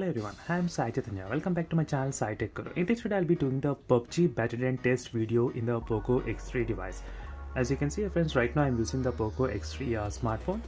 Hello everyone, I am Sai Chaitanya. Welcome back to my channel Sai Tech Guru. In this video, I'll be doing the PUBG battery and test video in the POCO X3 device. As you can see, friends, right now I'm using the POCO X3 smartphone.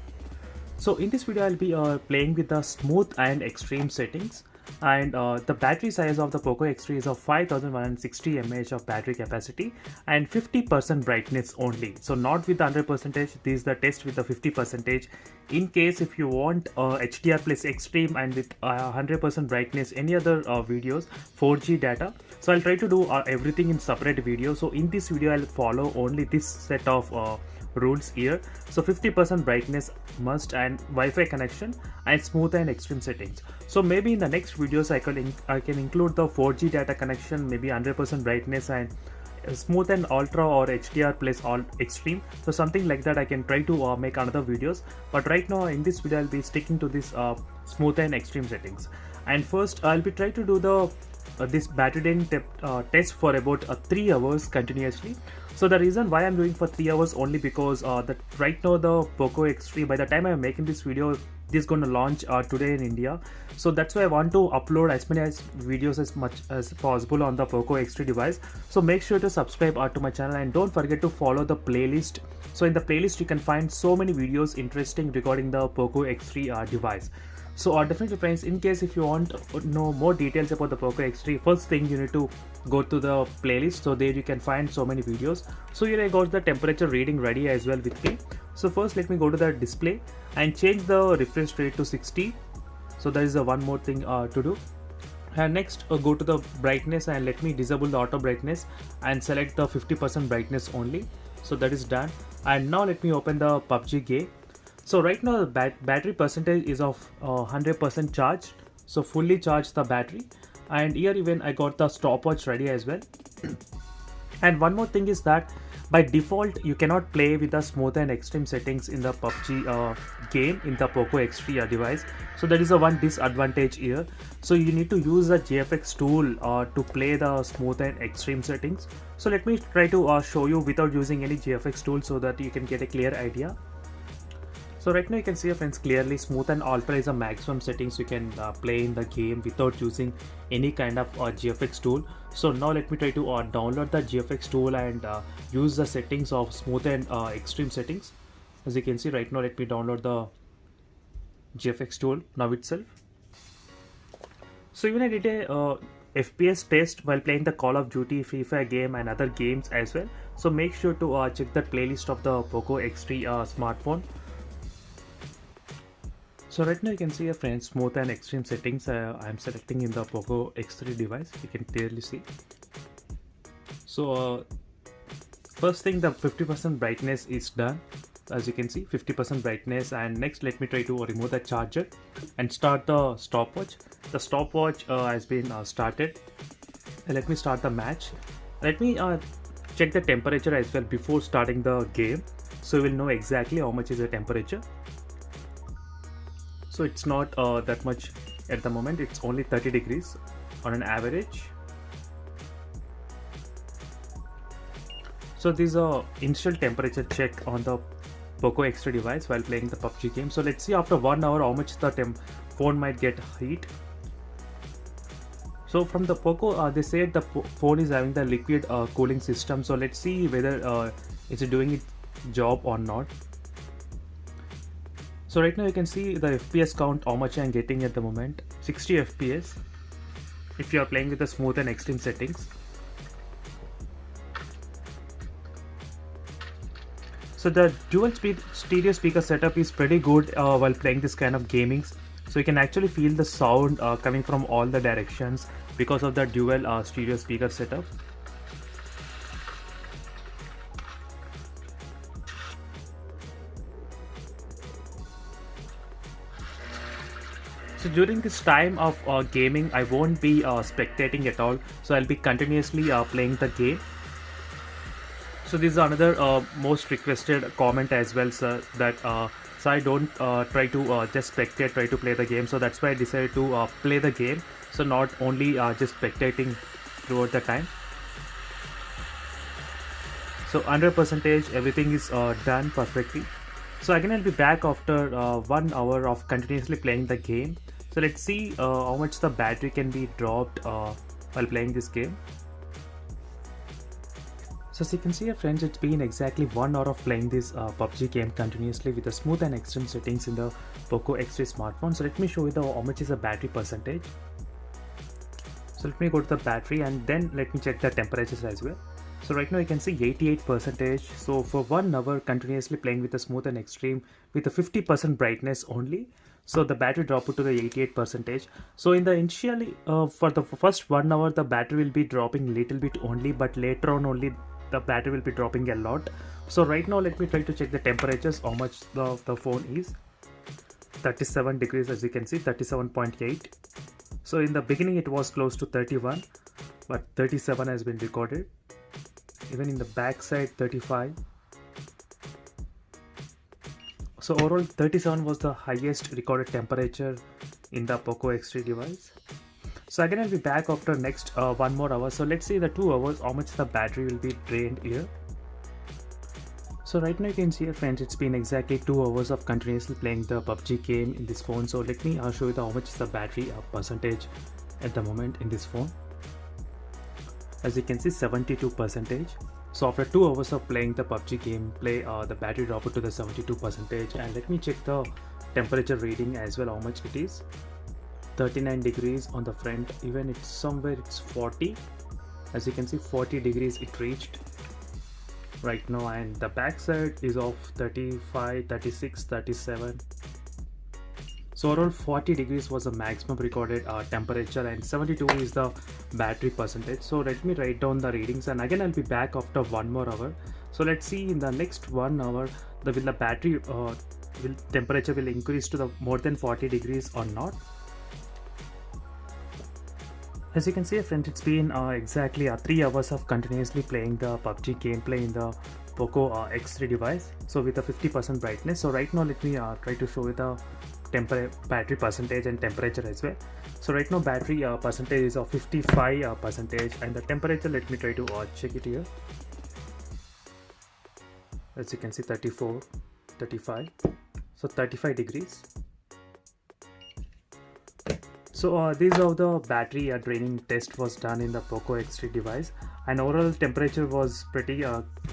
So in this video, I'll be playing with the smooth and extreme settings. And the battery size of the POCO X3 is of 5160 mAh of battery capacity and 50% brightness only. So not with the 100%, this is the test with the 50%. In case if you want HDR plus extreme and with 100% brightness, any other videos, 4G data. So I'll try to do everything in separate video. So in this video, I'll follow only this set of rules here. So 50% brightness must and Wi-Fi connection and smooth and extreme settings. So maybe in the next videos I can include the 4G data connection, maybe 100% brightness and smooth and ultra or HDR plus all extreme. So something like that I can try to make another videos, but right now in this video I'll be sticking to this smooth and extreme settings. And first I'll be trying to do the this battery drain test for about 3 hours continuously. So the reason why I'm doing for 3 hours only because that right now the POCO X3, by the time I'm making this video, this is going to launch today in India. So that's why I want to upload as many videos as much as possible on the POCO X3 device. So make sure to subscribe to my channel and don't forget to follow the playlist. So in the playlist you can find so many videos interesting regarding the POCO X3 device. So definitely friends, in case if you want to know more details about the POCO X3, first thing you need to go to the playlist. So there you can find so many videos. So here I got the temperature reading ready as well with me. So first let me go to the display and change the refresh rate to 60. So that is the one more thing to do. And next go to the brightness and let me disable the auto brightness and select the 50% brightness only. So that is done. And now let me open the PUBG game. So right now the battery percentage is of 100% charged. So fully charged the battery. And here even I got the stopwatch ready as well. And one more thing is that by default you cannot play with the smooth and extreme settings in the PUBG game in the POCO X3 device. So that is a one disadvantage here. So you need to use the GFX tool to play the smooth and extreme settings. So let me try to show you without using any GFX tool so that you can get a clear idea. So right now you can see, friends, clearly smooth and ultra is a maximum settings you can play in the game without using any kind of GFX tool. So now let me try to download the GFX tool and use the settings of smooth and extreme settings. As you can see right now, let me download the GFX tool now itself. So even I did a FPS test while playing the Call of Duty, Free Fire game and other games as well. So make sure to check the playlist of the POCO X3 smartphone. So right now you can see, friends, smooth and extreme settings I'm selecting in the POCO X3 device. You can clearly see. So first thing, the 50% brightness is done. As you can see, 50% brightness. And next let me try to remove the charger and start the stopwatch. The stopwatch has been started. Let me start the match. Let me check the temperature as well before starting the game, so you will know exactly how much is the temperature. So it's not that much at the moment, it's only 30 degrees on an average. So this is a initial temperature check on the POCO X3 device while playing the PUBG game. So let's see after 1 hour how much the phone might get heat. So from the POCO, they said the phone is having the liquid cooling system. So let's see whether it's doing its job or not. So right now you can see the FPS count, how much I am getting at the moment, 60 FPS if you are playing with the smooth and extreme settings. So the dual speed stereo speaker setup is pretty good while playing this kind of gamings. So you can actually feel the sound coming from all the directions because of the dual stereo speaker setup. So during this time of gaming, I won't be spectating at all. So I'll be continuously playing the game. So this is another most requested comment as well, sir, that so I don't try to just spectate, try to play the game. So that's why I decided to play the game. So not only just spectating throughout the time. So 100% everything is done perfectly. So again I'll be back after 1 hour of continuously playing the game. So let's see how much the battery can be dropped while playing this game. So as you can see, friends, it's been exactly 1 hour of playing this PUBG game continuously with the smooth and extreme settings in the POCO X8 smartphone. So let me show you how much is the battery percentage. So let me go to the battery and then let me check the temperatures as well. So right now you can see 88%. So for 1 hour continuously playing with the smooth and extreme with a 50% brightness only. So the battery dropped to the 88%. So in the initially for the first 1 hour the battery will be dropping little bit only, but later on only the battery will be dropping a lot. So right now let me try to check the temperatures, how much the phone is. 37 degrees, as you can see, 37.8. So in the beginning it was close to 31, but 37 has been recorded. Even in the back side 35. So overall 37 was the highest recorded temperature in the POCO X3 device. So again I'll be back after next 1 more hour. So let's see the 2 hours how much the battery will be drained here. So right now you can see, friends, it's been exactly 2 hours of continuously playing the PUBG game in this phone. So let me show you how much is the battery percentage at the moment in this phone. As you can see, 72%. So after 2 hours of playing the PUBG gameplay, the battery dropped to the 72%. And let me check the temperature reading as well, how much it is. 39 degrees on the front, even it's somewhere it's 40. As you can see, 40 degrees it reached right now, and the back side is of 35, 36, 37. So overall 40 degrees was the maximum recorded temperature, and 72 is the battery percentage. So let me write down the readings, and again I'll be back after 1 more hour. So let's see in the next 1 hour will the battery temperature will increase to the more than 40 degrees or not. As you can see, friends, it's been exactly 3 hours of continuously playing the PUBG gameplay in the POCO X3 device. So with a 50% brightness. So right now let me try to show you the battery percentage and temperature as well. So right now battery percentage is of 55%, and the temperature, let me try to check it here. As you can see, 34, 35. So 35 degrees. So this is how the battery draining test was done in the POCO X3 device, and overall temperature was pretty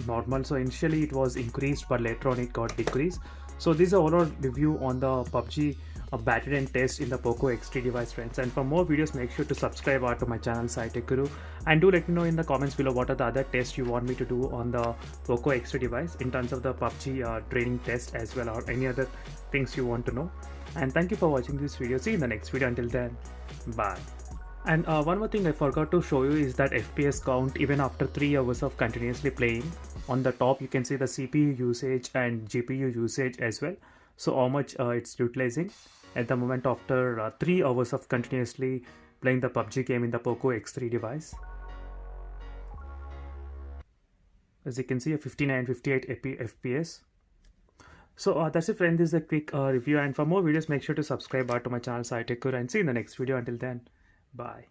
normal. So initially it was increased, but later on it got decreased. So this is an overall review on the PUBG battery drain test in the POCO X3 device, friends. And for more videos, make sure to subscribe to my channel iQOO, and do let me know in the comments below what are the other tests you want me to do on the POCO X3 device in terms of the PUBG draining test as well, or any other things you want to know. And thank you for watching this video. See you in the next video. Until then, bye. And one more thing I forgot to show you is that FPS count even after 3 hours of continuously playing. On the top you can see the CPU usage and GPU usage as well. So how much it's utilizing at the moment after 3 hours of continuously playing the PUBG game in the POCO X3 device. As you can see, a 59, 58 FPS. So that's it, friend. This is a quick review, and for more videos make sure to subscribe to my channel iQOO, and see you in the next video. Until then, bye.